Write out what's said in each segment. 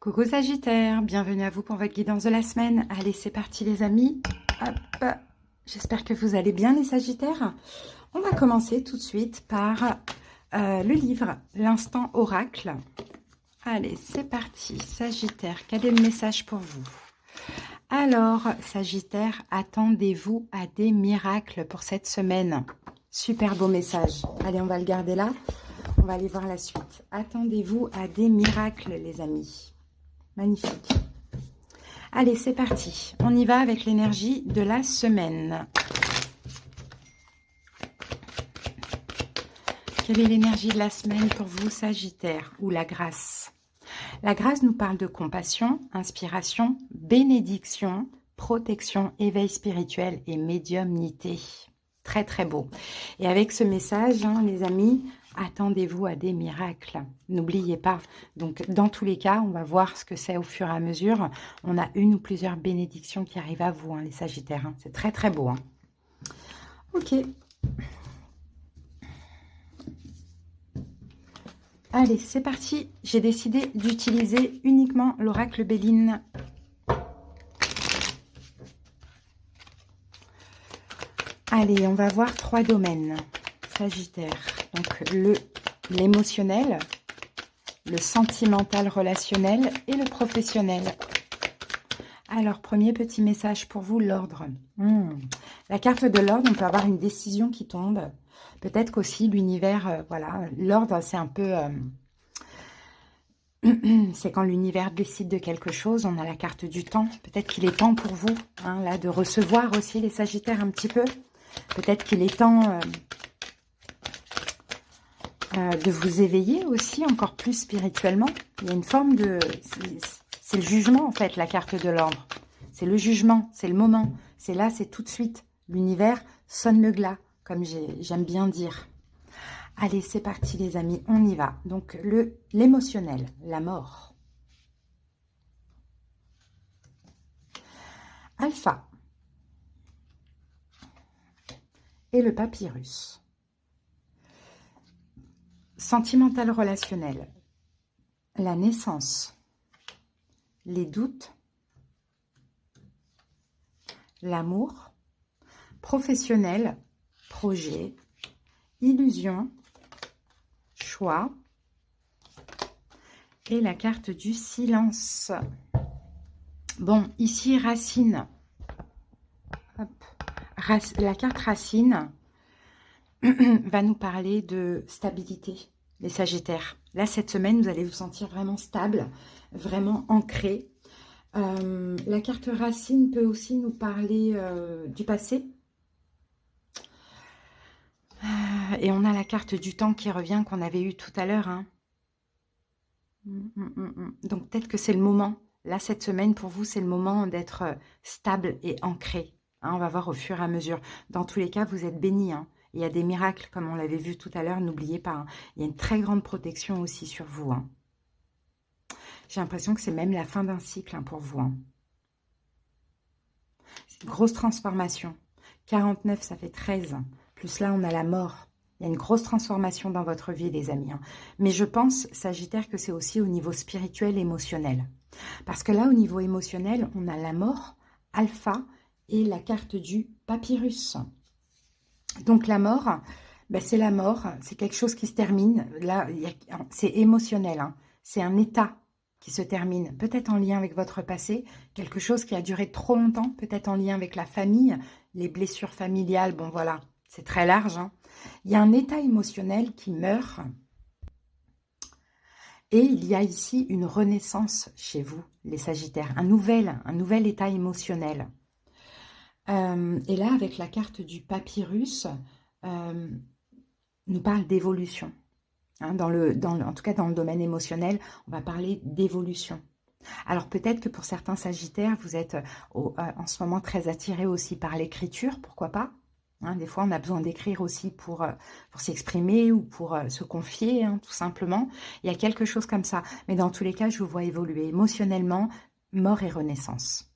Coucou Sagittaire, bienvenue à vous pour votre guidance de la semaine. Allez, c'est parti les amis. Hop, j'espère que vous allez bien les Sagittaires. On va commencer tout de suite par le livre, l'instant oracle. Allez, c'est parti. Sagittaire, quel est le message pour vous? Alors, Sagittaire, attendez-vous à des miracles pour cette semaine. Super beau message. Allez, on va le garder là. On va aller voir la suite. Attendez-vous à des miracles, les amis. Magnifique. Allez, c'est parti. On y va avec l'énergie de la semaine. Quelle est l'énergie de la semaine pour vous, Sagittaire? Ou la grâce? La grâce nous parle de compassion, inspiration, bénédiction, protection, éveil spirituel et médiumnité. Très, très beau. Et avec ce message, les amis, attendez-vous à des miracles. N'oubliez pas. Donc, dans tous les cas, on va voir ce que c'est au fur et à mesure. On a une ou plusieurs bénédictions qui arrivent à vous, les Sagittaires. C'est très, très beau. Ok. Allez, c'est parti. J'ai décidé d'utiliser uniquement l'oracle Béline. Allez, on va voir 3 domaines, Sagittaire. Donc, l'émotionnel, le sentimental relationnel et le professionnel. Alors, premier petit message pour vous, l'ordre. La carte de l'ordre, on peut avoir une décision qui tombe. Peut-être qu'aussi l'univers, voilà, l'ordre, c'est un peu... c'est quand l'univers décide de quelque chose, on a la carte du temps. Peut-être qu'il est temps pour vous, là, de recevoir aussi les Sagittaires un petit peu. Peut-être qu'il est temps de vous éveiller aussi encore plus spirituellement. Il y a une forme de... C'est le jugement en fait, la carte de l'ordre. C'est le jugement, c'est le moment. C'est là, c'est tout de suite. L'univers sonne le glas, comme j'aime bien dire. Allez, c'est parti les amis, on y va. Donc l'émotionnel, la mort. Alpha. Et le papyrus. Sentimental relationnel. La naissance. Les doutes. L'amour. Professionnel. Projet. Illusion. Choix. Et la carte du silence. Bon, ici, racine. Hop. La carte racine va nous parler de stabilité, les Sagittaires. Là, cette semaine, vous allez vous sentir vraiment stable, vraiment ancré. La carte racine peut aussi nous parler du passé. Et on a la carte du temps qui revient, qu'on avait eu tout à l'heure. Donc, peut-être que c'est le moment. Là, cette semaine, pour vous, c'est le moment d'être stable et ancré. On va voir au fur et à mesure. Dans tous les cas, vous êtes bénis. Il y a des miracles, comme on l'avait vu tout à l'heure. N'oubliez pas. Il y a une très grande protection aussi sur vous. J'ai l'impression que c'est même la fin d'un cycle pour vous. C'est une grosse transformation. 49, ça fait 13. Plus là, on a la mort. Il y a une grosse transformation dans votre vie, les amis. Mais je pense, Sagittaire, que c'est aussi au niveau spirituel, émotionnel. Parce que là, au niveau émotionnel, on a la mort, Alpha, et la carte du papyrus. Donc la mort, c'est la mort, c'est quelque chose qui se termine. Là, c'est émotionnel, c'est un état qui se termine, peut-être en lien avec votre passé, quelque chose qui a duré trop longtemps, peut-être en lien avec la famille, les blessures familiales, bon voilà, c'est très large. Il y a un état émotionnel qui meurt. Et il y a ici une renaissance chez vous, les Sagittaires, un nouvel état émotionnel. Et là, avec la carte du papyrus, nous parle d'évolution. En tout cas, dans le domaine émotionnel, on va parler d'évolution. Alors, peut-être que pour certains Sagittaires, vous êtes en ce moment très attirés aussi par l'écriture, pourquoi pas. Des fois, on a besoin d'écrire aussi pour s'exprimer ou pour se confier, tout simplement. Il y a quelque chose comme ça. Mais dans tous les cas, je vous vois évoluer émotionnellement, mort et renaissance.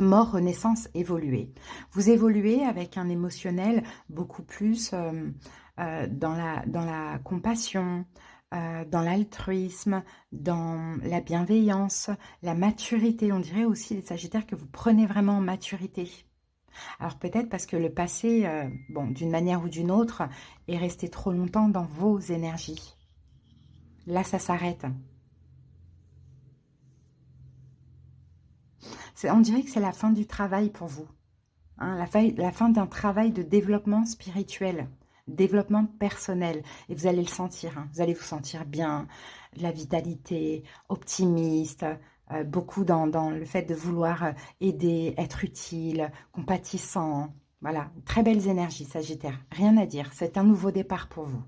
Mort, renaissance, évoluer. Vous évoluez avec un émotionnel beaucoup plus dans la compassion, dans l'altruisme, dans la bienveillance, la maturité. On dirait aussi les Sagittaires que vous prenez vraiment en maturité. Alors peut-être parce que le passé, bon, d'une manière ou d'une autre, est resté trop longtemps dans vos énergies. Là, ça s'arrête. On dirait que c'est la fin du travail pour vous. Hein, la fin d'un travail de développement spirituel, développement personnel. Et vous allez le sentir, hein, vous allez vous sentir bien, la vitalité, optimiste, beaucoup dans le fait de vouloir aider, être utile, compatissant. Voilà, très belles énergies, Sagittaire. Rien à dire, c'est un nouveau départ pour vous.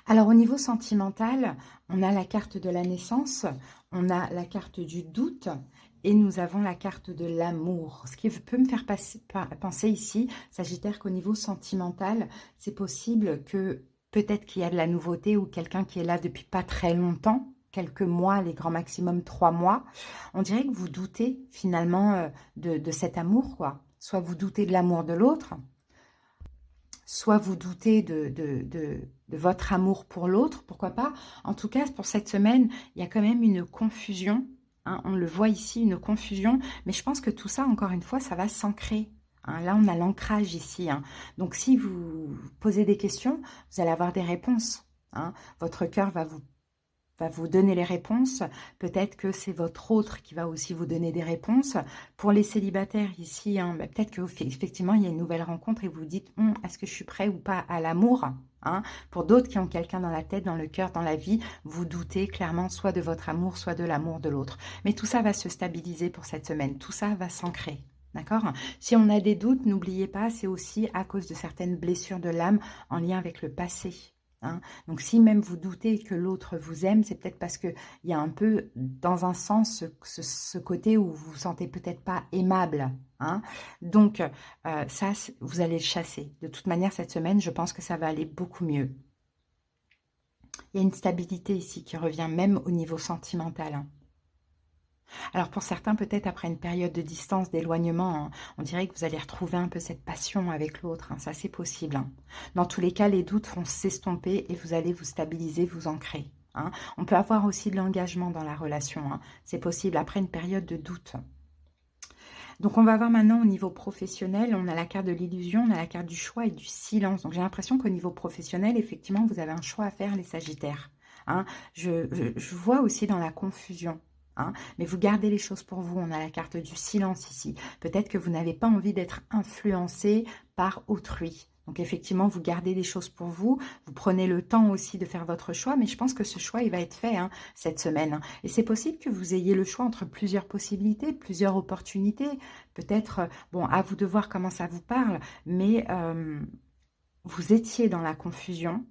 Alors, au niveau sentimental, on a la carte de la naissance, on a la carte du doute et nous avons la carte de l'amour. Ce qui peut me faire penser ici, Sagittaire, qu'au niveau sentimental, c'est possible que peut-être qu'il y a de la nouveauté ou quelqu'un qui est là depuis pas très longtemps, quelques mois, les grands maximum 3 mois. On dirait que vous doutez finalement de cet amour, quoi. Soit vous doutez de l'amour de l'autre, soit vous doutez de votre amour pour l'autre, pourquoi pas. En tout cas, pour cette semaine, il y a quand même une confusion. Hein, on le voit ici, une confusion. Mais je pense que tout ça, encore une fois, ça va s'ancrer. Hein, là, on a l'ancrage ici. Hein. Donc, si vous posez des questions, vous allez avoir des réponses. Hein. Votre cœur va vous donner les réponses. Peut-être que c'est votre autre qui va aussi vous donner des réponses. Pour les célibataires ici, hein, bah, peut-être qu'effectivement, il y a une nouvelle rencontre et vous vous dites est-ce que je suis prêt ou pas à l'amour, hein. Pour d'autres qui ont quelqu'un dans la tête, dans le cœur, dans la vie, vous doutez clairement soit de votre amour, soit de l'amour de l'autre. Mais tout ça va se stabiliser pour cette semaine. Tout ça va s'ancrer. D'accord? Si on a des doutes, n'oubliez pas, c'est aussi à cause de certaines blessures de l'âme en lien avec le passé. Hein. Donc, si même vous doutez que l'autre vous aime, c'est peut-être parce qu'il y a un peu, dans un sens, ce côté où vous vous sentez peut-être pas aimable. Hein. Donc, ça, vous allez le chasser. De toute manière, cette semaine, je pense que ça va aller beaucoup mieux. Il y a une stabilité ici qui revient même au niveau sentimental. Hein. Alors pour certains, peut-être après une période de distance, d'éloignement, hein, on dirait que vous allez retrouver un peu cette passion avec l'autre. Hein, ça, c'est possible. Hein. Dans tous les cas, les doutes vont s'estomper et vous allez vous stabiliser, vous ancrer. Hein. On peut avoir aussi de l'engagement dans la relation. Hein. C'est possible après une période de doute. Donc on va voir maintenant au niveau professionnel, on a la carte de l'illusion, on a la carte du choix et du silence. Donc j'ai l'impression qu'au niveau professionnel, effectivement, vous avez un choix à faire, les Sagittaires. Hein. Je vois aussi dans la confusion. Hein, mais vous gardez les choses pour vous. On a la carte du silence ici. Peut-être que vous n'avez pas envie d'être influencé par autrui. Donc effectivement, vous gardez les choses pour vous. Vous prenez le temps aussi de faire votre choix. Mais je pense que ce choix, il va être fait hein, cette semaine. Hein. Et c'est possible que vous ayez le choix entre plusieurs possibilités, plusieurs opportunités. Peut-être, bon, à vous de voir comment ça vous parle. Mais vous étiez dans la confusion.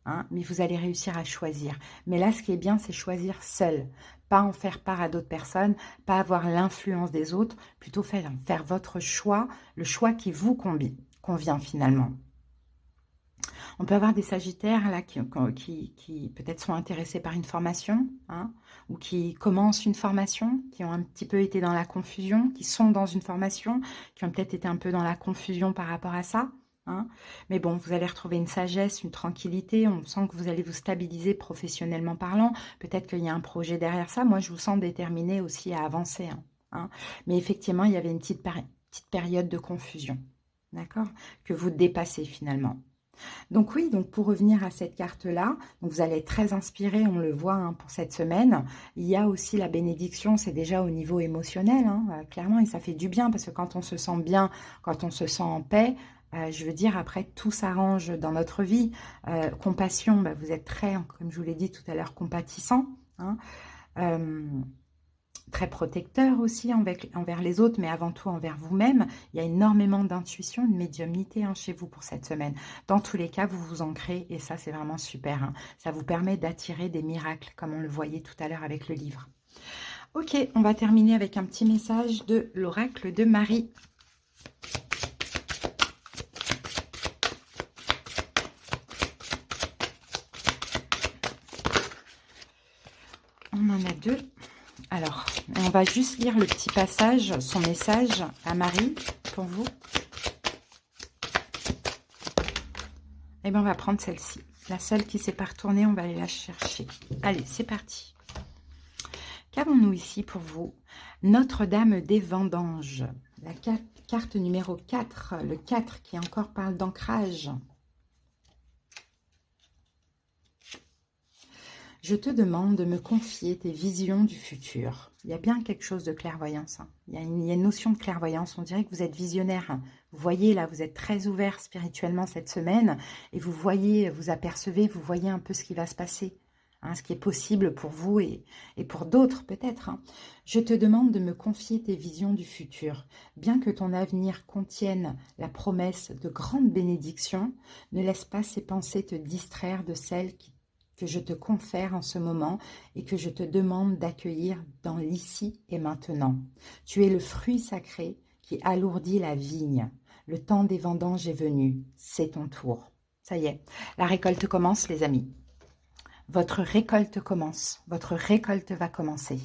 Hein, mais vous allez réussir à choisir. Mais là, ce qui est bien, c'est choisir seul. Pas en faire part à d'autres personnes, pas avoir l'influence des autres, plutôt faire votre choix, le choix qui vous convient finalement. On peut avoir des Sagittaires là, qui peut-être sont intéressés par une formation, hein, ou qui commencent une formation, qui ont un petit peu été dans la confusion, qui sont dans une formation, qui ont peut-être été un peu dans la confusion par rapport à ça. Hein. Mais bon, vous allez retrouver une sagesse, une tranquillité, on sent que vous allez vous stabiliser professionnellement parlant, peut-être qu'il y a un projet derrière ça, moi je vous sens déterminé aussi à avancer. Hein. Mais effectivement, il y avait une petite période de confusion, d'accord, que vous dépassez finalement. Donc oui, donc pour revenir à cette carte-là, vous allez être très inspiré, on le voit hein, pour cette semaine. Il y a aussi la bénédiction, c'est déjà au niveau émotionnel, hein, clairement, et ça fait du bien, parce que quand on se sent bien, quand on se sent en paix, je veux dire, après, tout s'arrange dans notre vie. Compassion, bah, vous êtes très, comme je vous l'ai dit tout à l'heure, compatissant. Hein, très protecteur aussi envers les autres, mais avant tout envers vous-même. Il y a énormément d'intuition, de médiumnité hein, chez vous pour cette semaine. Dans tous les cas, vous vous ancrez et ça, c'est vraiment super. Hein. Ça vous permet d'attirer des miracles, comme on le voyait tout à l'heure avec le livre. Ok, on va terminer avec un petit message de l'oracle de Marie. On en a deux. Alors, on va juste lire le petit passage, son message à Marie, pour vous. Et bien, on va prendre celle-ci. La seule qui ne s'est pas retournée, on va aller la chercher. Allez, c'est parti. Qu'avons-nous ici pour vous? Notre-Dame des Vendanges. La carte numéro 4. Le 4 qui encore parle d'ancrage. Je te demande de me confier tes visions du futur. Il y a bien quelque chose de clairvoyance. Hein. Il y a une notion de clairvoyance. On dirait que vous êtes visionnaire. Hein. Vous voyez, là, vous êtes très ouvert spirituellement cette semaine. Et vous voyez, vous apercevez, vous voyez un peu ce qui va se passer. Hein, ce qui est possible pour vous et pour d'autres peut-être. Hein. Je te demande de me confier tes visions du futur. Bien que ton avenir contienne la promesse de grandes bénédictions, ne laisse pas ces pensées te distraire de celles que je te confère en ce moment et que je te demande d'accueillir dans l'ici et maintenant. Tu es le fruit sacré qui alourdit la vigne. Le temps des vendanges est venu. C'est ton tour. Ça y est, la récolte commence, les amis. Votre récolte commence. Votre récolte va commencer.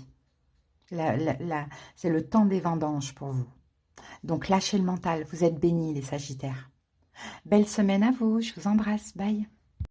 C'est le temps des vendanges pour vous. Donc, lâchez le mental. Vous êtes bénis, les Sagittaires. Belle semaine à vous. Je vous embrasse. Bye.